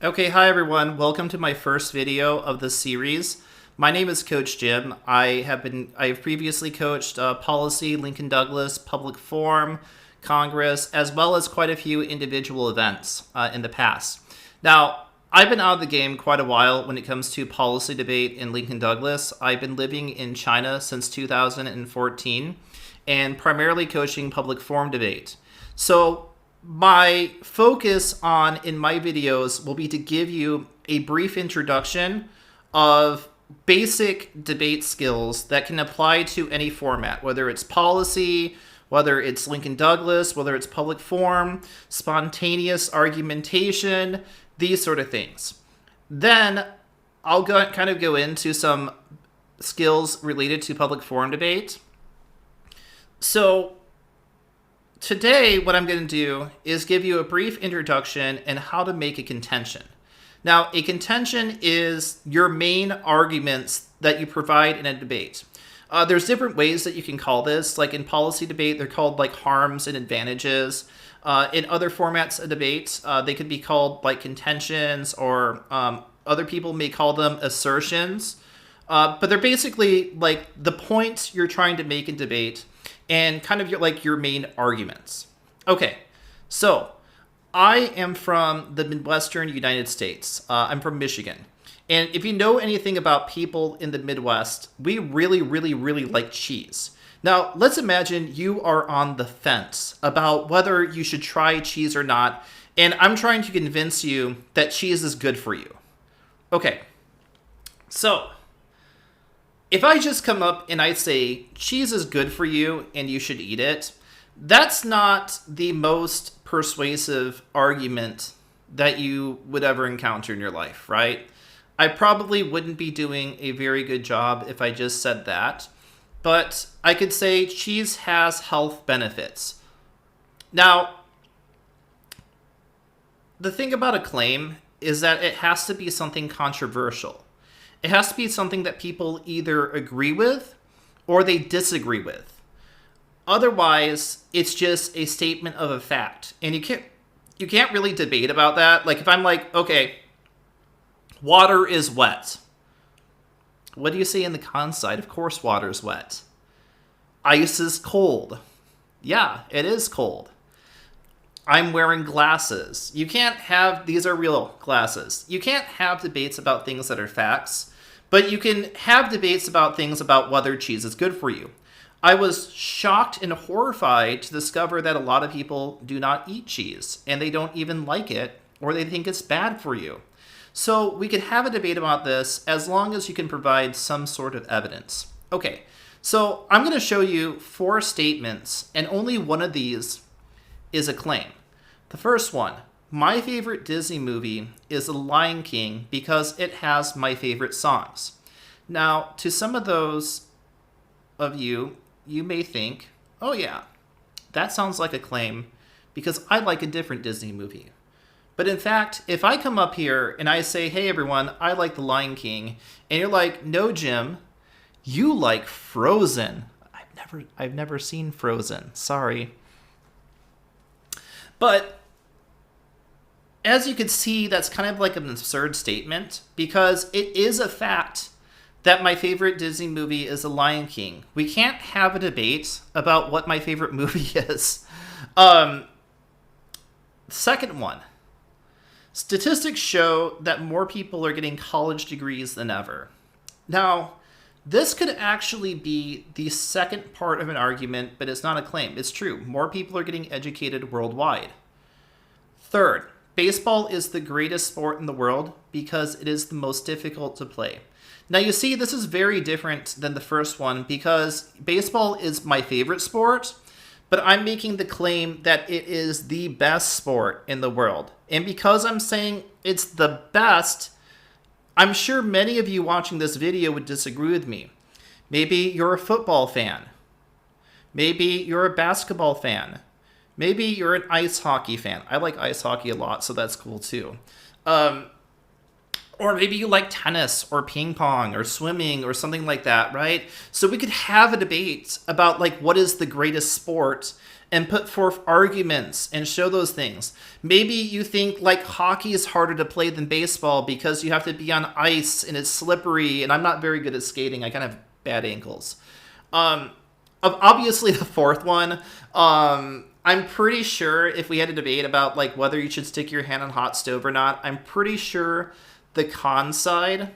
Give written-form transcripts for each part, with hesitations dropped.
Okay, hi everyone. Welcome to my first video of the series. My name is Coach Jim. I've previously coached policy, Lincoln Douglas, public forum, Congress, as well as quite a few individual events in the past. Now, I've been out of the game quite a while when it comes to policy debate in Lincoln Douglas. I've been living in China since 2014 and primarily coaching public forum debate. So my focus in my videos will be to give you a brief introduction of basic debate skills that can apply to any format, whether it's policy, whether it's Lincoln Douglas, whether it's public forum, spontaneous argumentation, these sort of things. Then I'll kind of go into some skills related to public forum debate. So today, what I'm going to do is give you a brief introduction and how to make a contention. Now, a contention is your main arguments that you provide in a debate. There's different ways that you can call this. Like in policy debate, they're called like harms and advantages. In other formats of debate, they could be called like contentions, or other people may call them assertions. But they're basically like the points you're trying to make in debate and kind of your main arguments. Okay, so I am from the Midwestern United States. I'm from Michigan. And if you know anything about people in the Midwest, we really, really, really like cheese. Now, let's imagine you are on the fence about whether you should try cheese or not, and I'm trying to convince you that cheese is good for you. Okay, so if I just come up and I say cheese is good for you and you should eat it, that's not the most persuasive argument that you would ever encounter in your life, right? I probably wouldn't be doing a very good job if I just said that, but I could say cheese has health benefits. Now, the thing about a claim is that it has to be something controversial. It has to be something that people either agree with or they disagree with. Otherwise, it's just a statement of a fact. And you can't really debate about that. Like if I'm like, okay, water is wet. What do you say in the con side? Of course water is wet. Ice is cold. Yeah, it is cold. I'm wearing glasses. These are real glasses. You can't have debates about things that are facts, but you can have debates about things about whether cheese is good for you. I was shocked and horrified to discover that a lot of people do not eat cheese, and they don't even like it, or they think it's bad for you. So we could have a debate about this as long as you can provide some sort of evidence. Okay, so I'm going to show you 4 statements, and only one of these is a claim. The first one, my favorite Disney movie is The Lion King because it has my favorite songs. Now, to some of those of you, you may think, oh yeah, that sounds like a claim because I like a different Disney movie. But in fact, if I come up here and I say, hey everyone, I like The Lion King, and you're like, no Jim, you like Frozen. I've never seen Frozen, sorry. But as you can see, that's kind of like an absurd statement because it is a fact that my favorite Disney movie is The Lion King. We can't have a debate about what my favorite movie is. Second one, statistics show that more people are getting college degrees than ever. Now, this could actually be the second part of an argument, but it's not a claim. It's true. More people are getting educated worldwide. Third, baseball is the greatest sport in the world because it is the most difficult to play. Now, you see, this is very different than the first one because baseball is my favorite sport, but I'm making the claim that it is the best sport in the world. And because I'm saying it's the best, I'm sure many of you watching this video would disagree with me. Maybe you're a football fan. Maybe you're a basketball fan. Maybe you're an ice hockey fan. I like ice hockey a lot, so that's cool too. Or maybe you like tennis or ping pong or swimming or something like that, right? So we could have a debate about like what is the greatest sport and put forth arguments and show those things. Maybe you think like hockey is harder to play than baseball because you have to be on ice and it's slippery, and I'm not very good at skating. I kind of have bad ankles. Obviously the fourth one, I'm pretty sure if we had a debate about like whether you should stick your hand on hot stove or not, I'm pretty sure the con side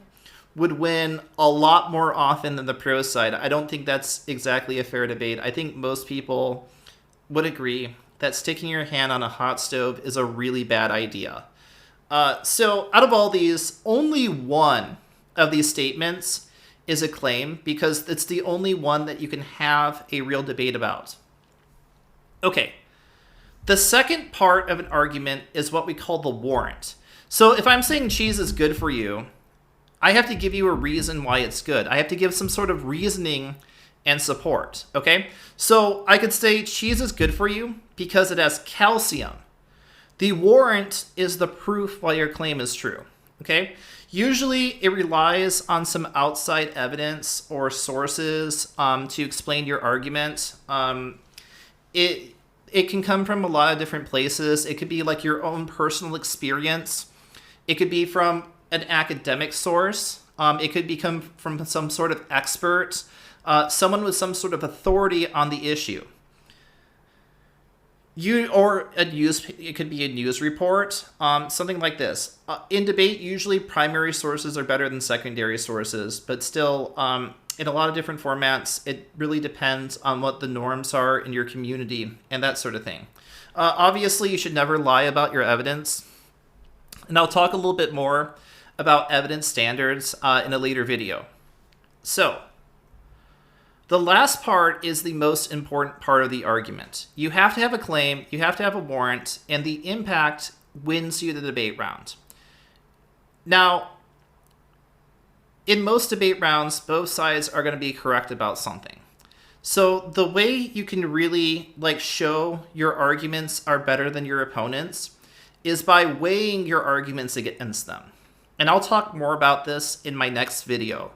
would win a lot more often than the pro side. I don't think that's exactly a fair debate. I think most people would agree that sticking your hand on a hot stove is a really bad idea. So out of all these, only one of these statements is a claim because it's the only one that you can have a real debate about. Okay. The second part of an argument is what we call the warrant. So if I'm saying cheese is good for you, I have to give you a reason why it's good. I have to give some sort of reasoning and support, okay? So I could say cheese is good for you because it has calcium. The warrant is the proof why your claim is true, okay? Usually it relies on some outside evidence or sources to explain your argument. It can come from a lot of different places. It could be like your own personal experience. It could be from an academic source. It could become from some sort of expert, someone with some sort of authority on the issue. It could be a news report, something like this. In debate, usually primary sources are better than secondary sources, but still, in a lot of different formats, it really depends on what the norms are in your community and that sort of thing. Obviously, you should never lie about your evidence. And I'll talk a little bit more about evidence standards in a later video. So, the last part is the most important part of the argument. You have to have a claim, you have to have a warrant, and the impact wins you the debate round. Now, in most debate rounds, both sides are going to be correct about something. So the way you can really show your arguments are better than your opponents is by weighing your arguments against them. And I'll talk more about this in my next video.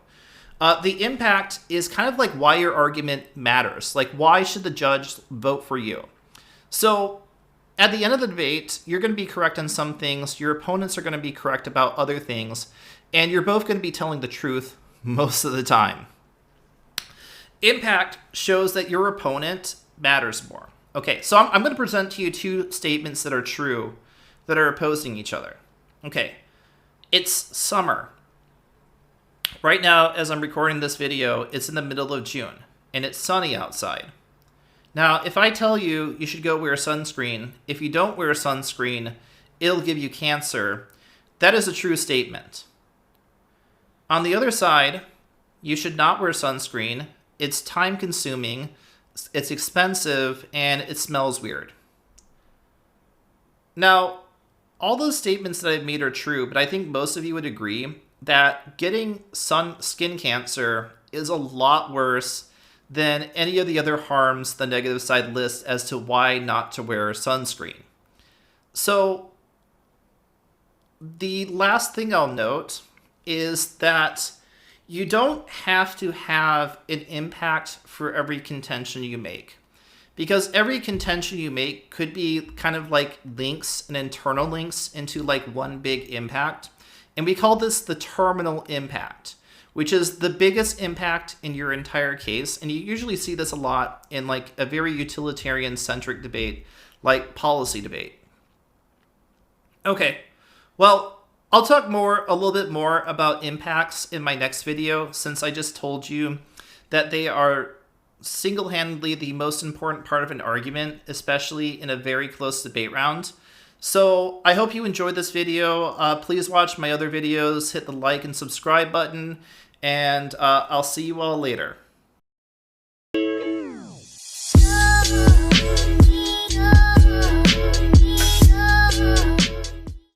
The impact is kind of like why your argument matters. Like, why should the judge vote for you? So at the end of the debate, you're going to be correct on some things. Your opponents are going to be correct about other things. And you're both going to be telling the truth most of the time. Impact shows that your opponent matters more. Okay, so I'm going to present to you two statements that are true that are opposing each other. Okay, it's summer. Right now, as I'm recording this video, it's in the middle of June, and it's sunny outside. Now, if I tell you you should go wear sunscreen, if you don't wear sunscreen, it'll give you cancer, that is a true statement. On the other side, you should not wear sunscreen. It's time-consuming, it's expensive, and it smells weird. Now, all those statements that I've made are true, but I think most of you would agree that getting skin cancer is a lot worse than any of the other harms the negative side lists as to why not to wear sunscreen. So the last thing I'll note is that you don't have to have an impact for every contention you make, because every contention you make could be kind of like links and internal links into like one big impact. And we call this the terminal impact, which is the biggest impact in your entire case. And you usually see this a lot in like a very utilitarian-centric debate, like policy debate. Okay, well, I'll talk a little bit more about impacts in my next video, since I just told you that they are single-handedly the most important part of an argument, especially in a very close debate round. So I hope you enjoyed this video. Please watch my other videos, hit the like and subscribe button, and I'll see you all later.